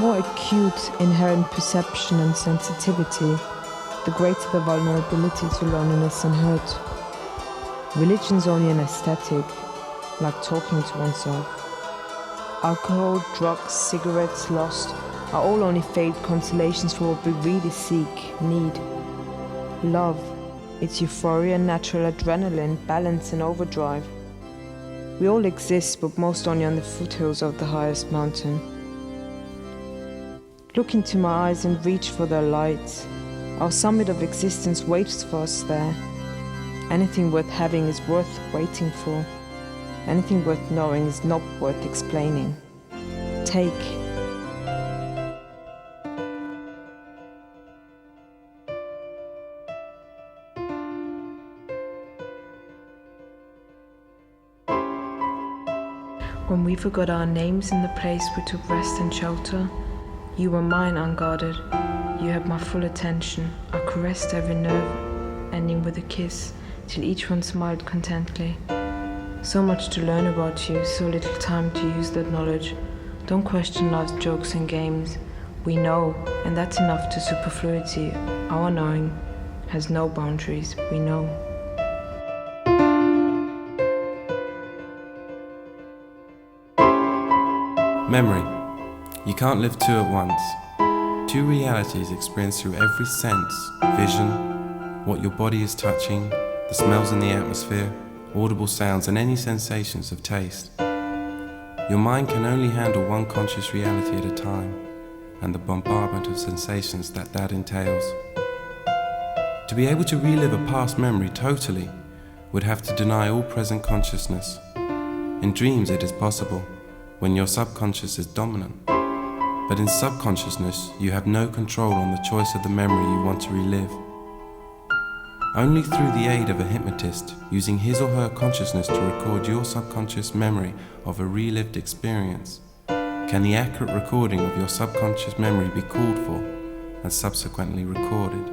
more acute inherent perception and sensitivity, the greater the vulnerability to loneliness and hurt. Religion's only an aesthetic, like talking to oneself. Alcohol, drugs, cigarettes, lust are all only fake consolations for what we really seek, need. Love, its euphoria, natural adrenaline, balance and overdrive. We all exist, but most only on the foothills of the highest mountain. Look into my eyes and reach for their light. Our summit of existence waits for us there. Anything worth having is worth waiting for. Anything worth knowing is not worth explaining. Take. When we forgot our names in the place we took rest and shelter, you were mine unguarded. You had my full attention. I caressed every nerve, ending with a kiss, till each one smiled contently. So much to learn about you, so little time to use that knowledge. Don't question life's jokes and games. We know, and that's enough to superfluity. Our knowing has no boundaries, we know. Memory. You can't live two at once. Two realities experienced through every sense, vision, what your body is touching, the smells in the atmosphere, audible sounds and any sensations of taste. Your mind can only handle one conscious reality at a time, and the bombardment of sensations that entails. To be able to relive a past memory totally would have to deny all present consciousness. In dreams it is possible, when your subconscious is dominant. But in subconsciousness, you have no control on the choice of the memory you want to relive. Only through the aid of a hypnotist, using his or her consciousness to record your subconscious memory of a relived experience, can the accurate recording of your subconscious memory be called for and subsequently recorded.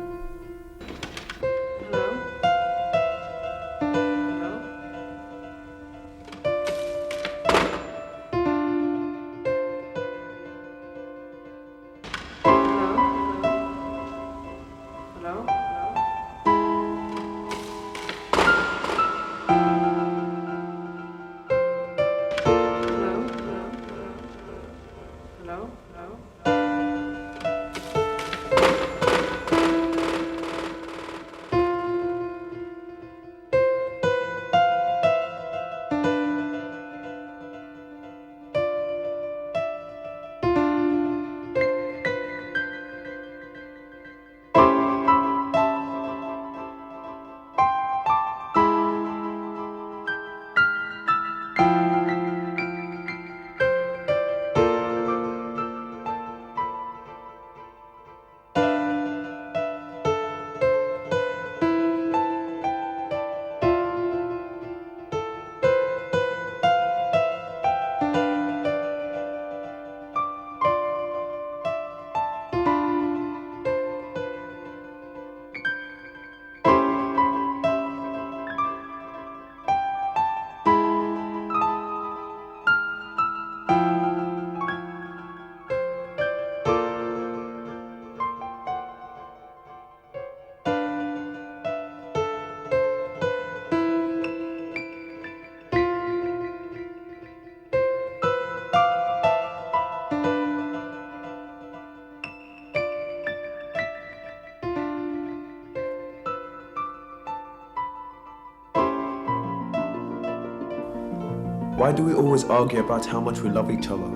Why do we always argue about how much we love each other?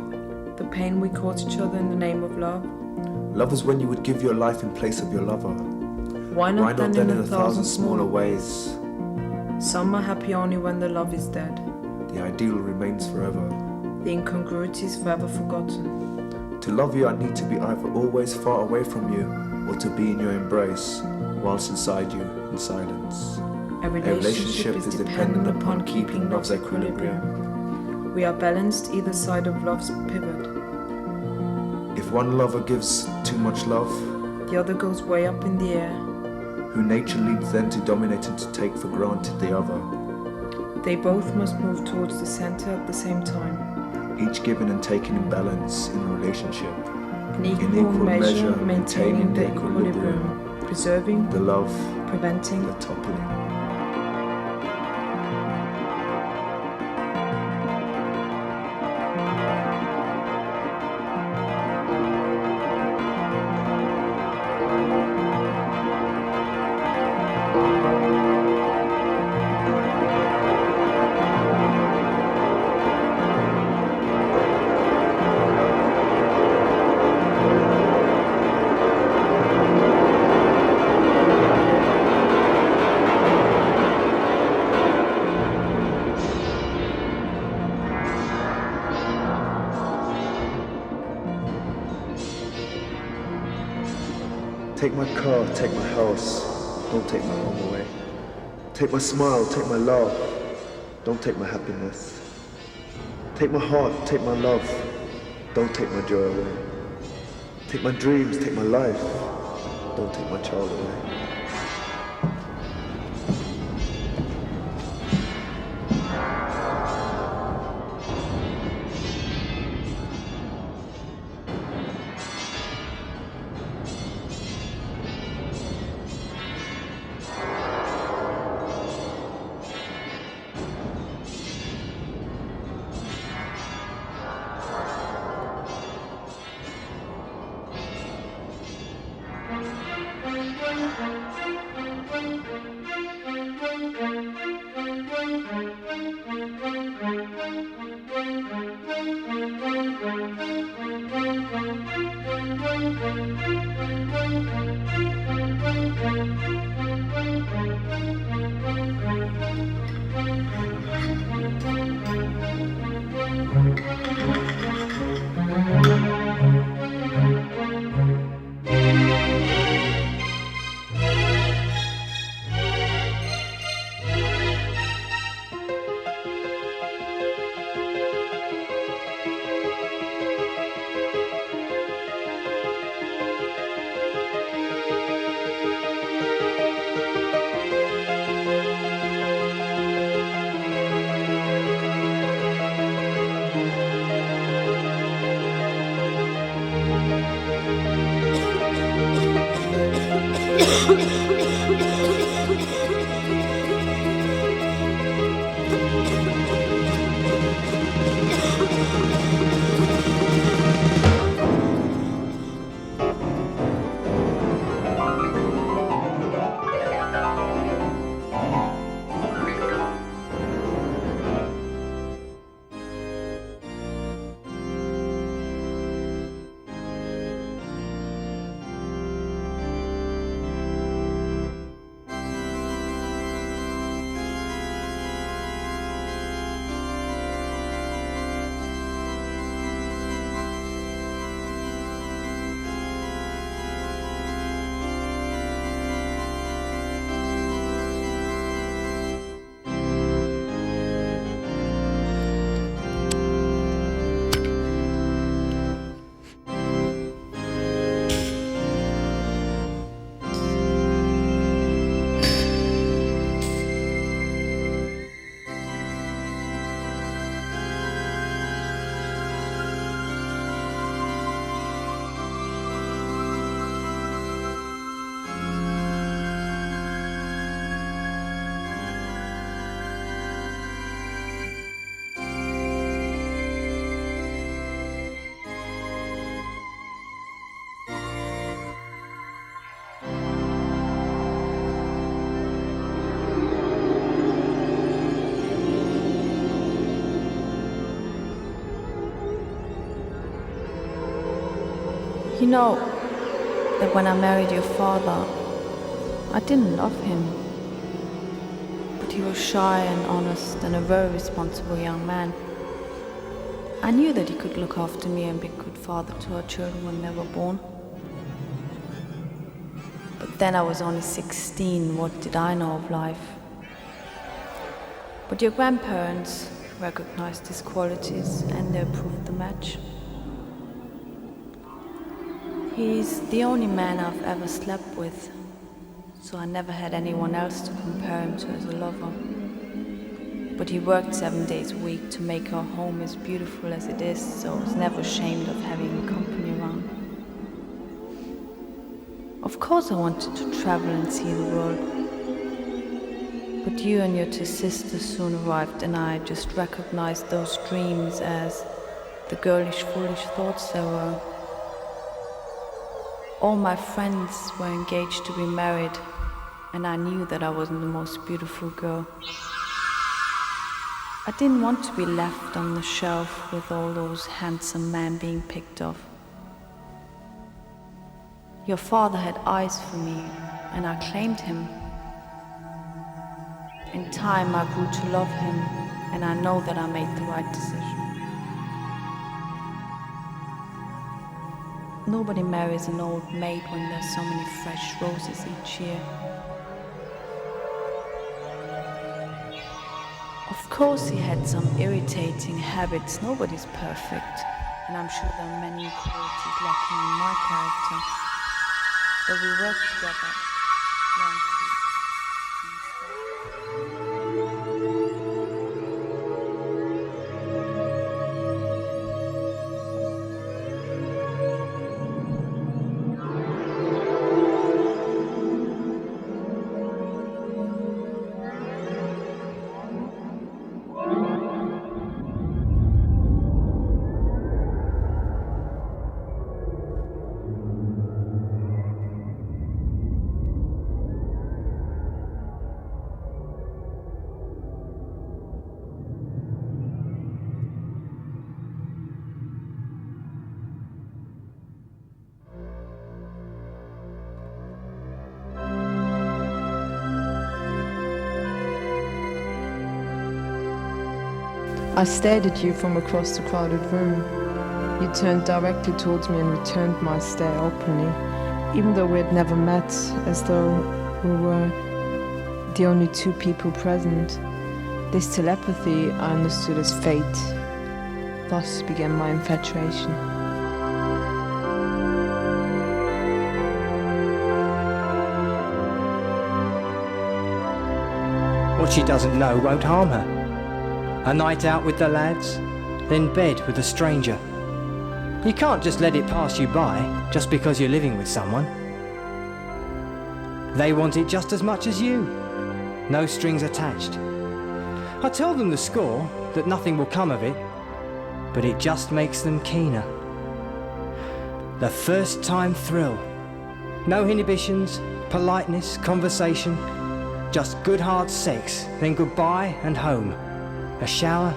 The pain we cause each other in the name of love. Love is when you would give your life in place of your lover. Why not then in a thousand smaller ways? Some are happy only when the love is dead. The ideal remains forever. The incongruity is forever forgotten. To love you, I need to be either always far away from you or to be in your embrace, whilst inside you in silence. A relationship is dependent upon keeping love's equilibrium. We are balanced either side of love's pivot. If one lover gives too much love, the other goes way up in the air. Who nature leads then to dominate and to take for granted the other. They both must move towards the center at the same time. Each given and taken in balance in a relationship. In equal measure, maintaining the equilibrium, preserving, the love, preventing, the toppling. Take my car, take my house, don't take my home away. Take my smile, take my laugh, don't take my happiness. Take my heart, take my love, don't take my joy away. Take my dreams, take my life, don't take my child away. You know that when I married your father, I didn't love him. But he was shy and honest and a very responsible young man. I knew that he could look after me and be a good father to our children when they were born. But then I was only 16, what did I know of life? But your grandparents recognized his qualities and they approved the match. He's the only man I've ever slept with, so I never had anyone else to compare him to as a lover. But he worked 7 days a week to make our home as beautiful as it is, so I was never ashamed of having him company around. Of course I wanted to travel and see the world. But you and your two sisters soon arrived, and I just recognized those dreams as the girlish, foolish thoughts they were. All my friends were engaged to be married, and I knew that I wasn't the most beautiful girl. I didn't want to be left on the shelf with all those handsome men being picked off. Your father had eyes for me, and I claimed him. In time I grew to love him, and I know that I made the right decision. Nobody marries an old maid when there's so many fresh roses each year. Of course he had some irritating habits, nobody's perfect, and I'm sure there are many qualities lacking in my character, but we worked together, learned to I stared at you from across the crowded room. You turned directly towards me and returned my stare openly, even though we had never met, as though we were the only two people present. This telepathy I understood as fate. Thus began my infatuation. What she doesn't know won't harm her. A night out with the lads, then bed with a stranger. You can't just let it pass you by just because you're living with someone. They want it just as much as you. No strings attached. I tell them the score, that nothing will come of it, but it just makes them keener. The first time thrill. No inhibitions, politeness, conversation. Just good hard sex, then goodbye and home. A shower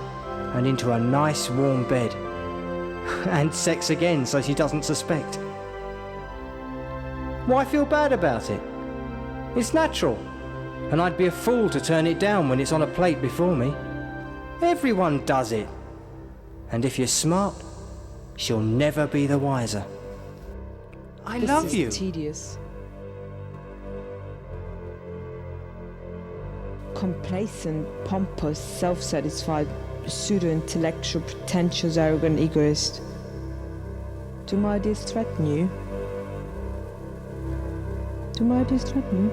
and into a nice warm bed. And sex again so she doesn't suspect. Why feel bad about it? It's natural, and I'd be a fool to turn it down when it's on a plate before me. Everyone does it. And if you're smart, she'll never be the wiser. I love you. This is tedious. Complacent, pompous, self-satisfied, pseudo-intellectual, pretentious, arrogant egoist. Do my ideas threaten you? Do my ideas threaten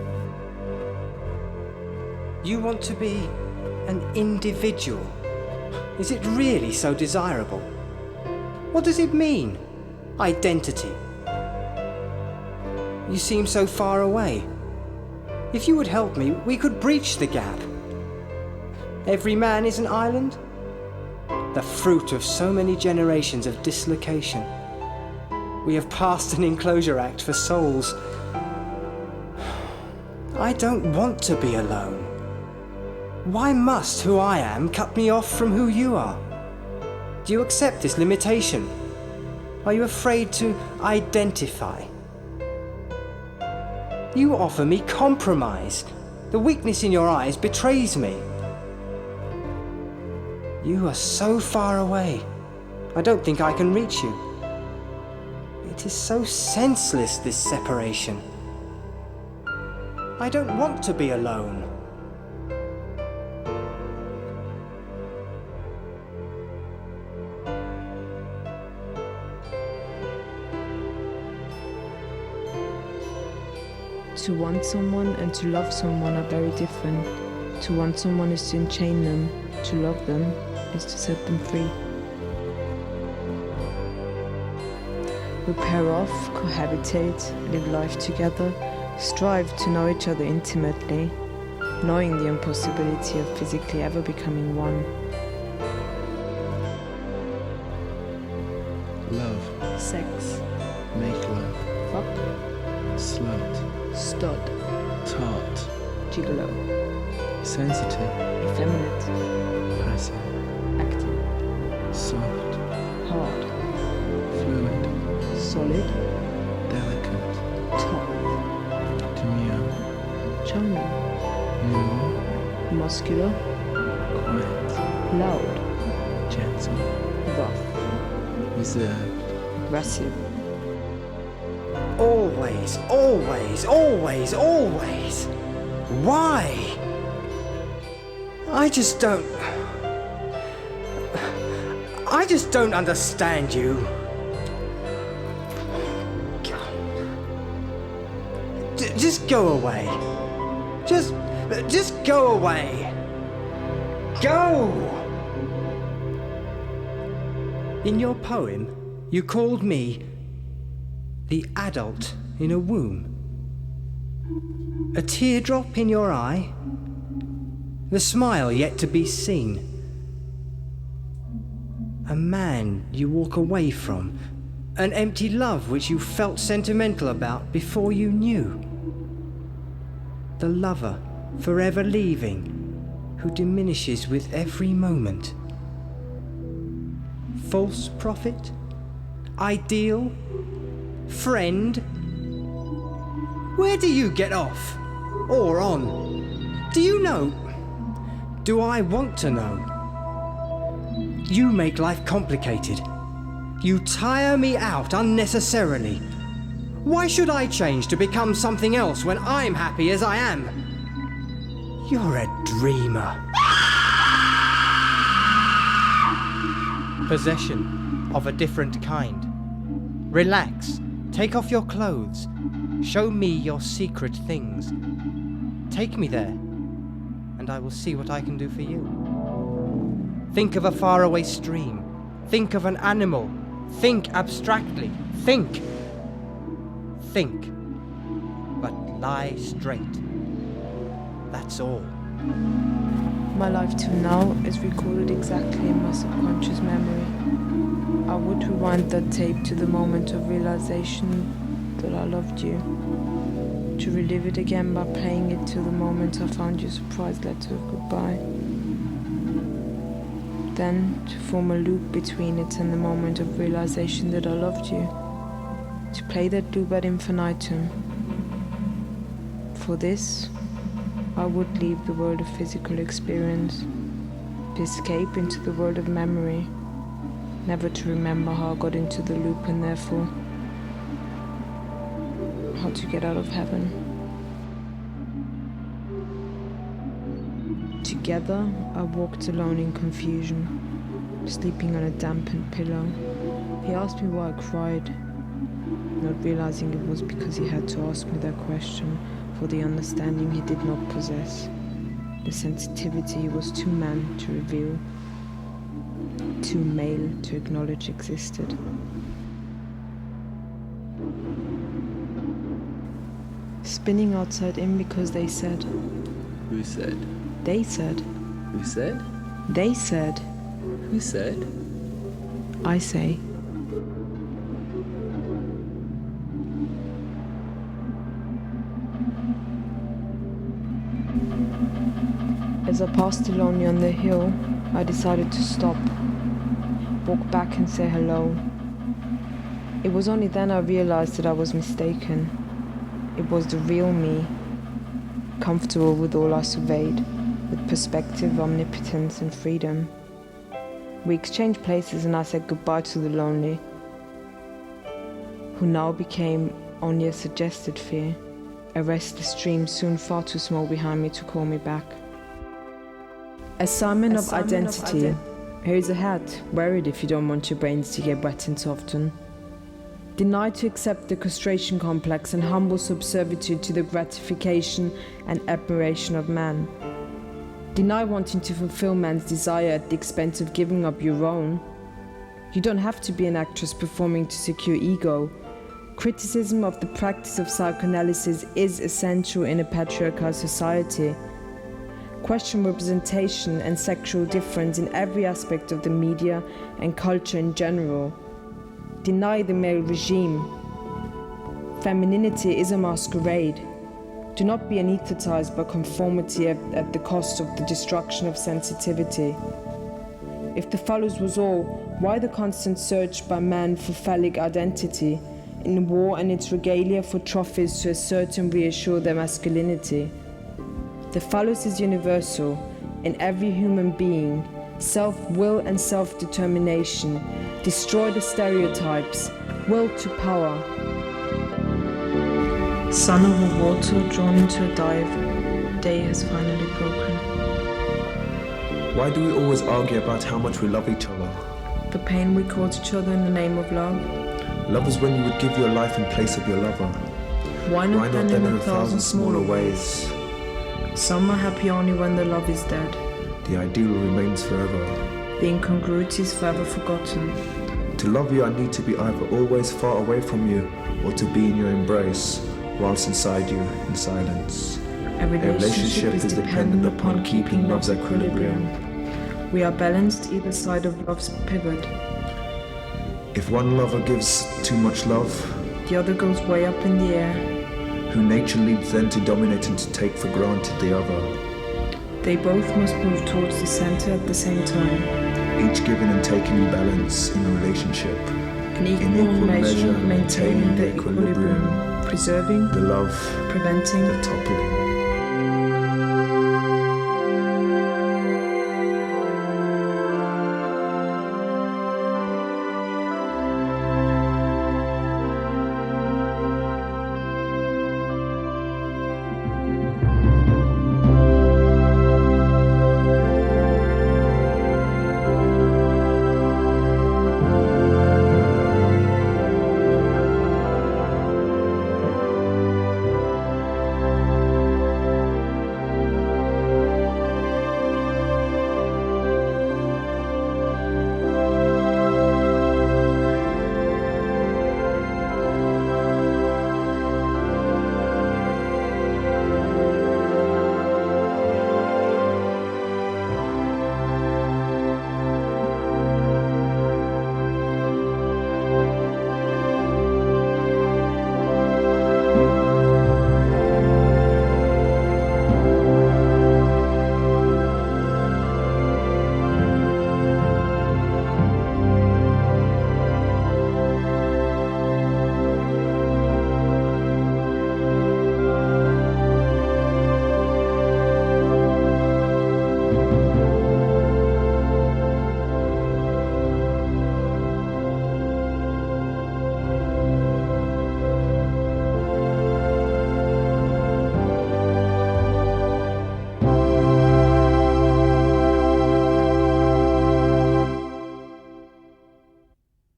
you? You want to be an individual. Is it really so desirable? What does it mean? Identity. You seem so far away. If you would help me, we could breach the gap. Every man is an island. The fruit of so many generations of dislocation. We have passed an enclosure act for souls. I don't want to be alone. Why must who I am cut me off from who you are? Do you accept this limitation? Are you afraid to identify? You offer me compromise. The weakness in your eyes betrays me. You are so far away. I don't think I can reach you. It is so senseless, this separation. I don't want to be alone. To want someone and to love someone are very different. To want someone is to enchain them. To love them is to set them free. We pair off, cohabitate, live life together, strive to know each other intimately, knowing the impossibility of physically ever becoming one. Love, Sex, make love, fuck, slut, stud, tart, gigolo, sensitive, effeminate, passive, active, soft, hard, fluid, solid, delicate, top, demure, charming, nimble, muscular, quiet, loud, gentle, rough, reserved, aggressive. Always, always, always, always. Why? I just don't understand you. Just go away. Just go away. Go! In your poem, you called me the adult in a womb. A teardrop in your eye, the smile yet to be seen. A man you walk away from, an empty love which you felt sentimental about before you knew. The lover forever leaving, who diminishes with every moment. False prophet? Ideal? Friend? Where do you get off? Or on? Do you know? Do I want to know? You make life complicated. You tire me out unnecessarily. Why should I change to become something else when I'm happy as I am? You're a dreamer. Possession of a different kind. Relax. Take off your clothes. Show me your secret things. Take me there, and I will see what I can do for you. Think of a faraway stream. Think of an animal. Think abstractly. Think. Think. But lie straight. That's all. My life till now is recorded exactly in my subconscious memory. I would rewind that tape to the moment of realization that I loved you, to relive it again by playing it to the moment I found your surprise letter of goodbye. Then to form a loop between it and the moment of realization that I loved you, to play that loop ad infinitum. For this, I would leave the world of physical experience, to escape into the world of memory, never to remember how I got into the loop and therefore how to get out of heaven. Together, I walked alone in confusion, sleeping on a dampened pillow. He asked me why I cried, not realizing it was because he had to ask me that question for the understanding he did not possess. The sensitivity he was too man to reveal, too male to acknowledge existed. Spinning outside in because they said. Who said? They said. Who said? They said. Who said? I say. As I passed alone on the hill, I decided to stop, walk back and say hello. It was only then I realized that I was mistaken. It was the real me, comfortable with all I surveyed, with perspective, omnipotence and freedom. We exchanged places and I said goodbye to the lonely, who now became only a suggested fear, a restless dream soon far too small behind me to call me back. Assignment of identity. Here is a hat. Wear it if you don't want your brains to get wet and soften. Deny to accept the castration complex and humble subservitude to the gratification and admiration of man. Deny wanting to fulfill man's desire at the expense of giving up your own. You don't have to be an actress performing to secure ego. Criticism of the practice of psychoanalysis is essential in a patriarchal society. Question representation and sexual difference in every aspect of the media and culture in general. Deny the male regime. Femininity is a masquerade. Do not be anesthetized by conformity at the cost of the destruction of sensitivity. If the phallus was all, why the constant search by man for phallic identity, in war and its regalia for trophies to assert and reassure their masculinity? The phallus is universal, in every human being, self-will and self-determination. Destroy the stereotypes, will to power. Son over water, drawn into a dive, day has finally broken. Why do we always argue about how much we love each other? The pain we cause each other in the name of love. Love is when you would give your life in place of your lover. Why not then in 1,000 smaller ways? Some are happy only when the love is dead. The ideal remains forever. The incongruity is forever forgotten. To love you, I need to be either always far away from you or to be in your embrace, whilst inside you in silence. A relationship is dependent upon keeping love's equilibrium. We are balanced either side of love's pivot. If one lover gives too much love, the other goes way up in the air. Who nature leads then to dominate and to take for granted the other. They both must move towards the center at the same time. Each giving and taking in balance in a relationship. In equal measure, maintaining the equilibrium. Preserving the love, preventing the toppling.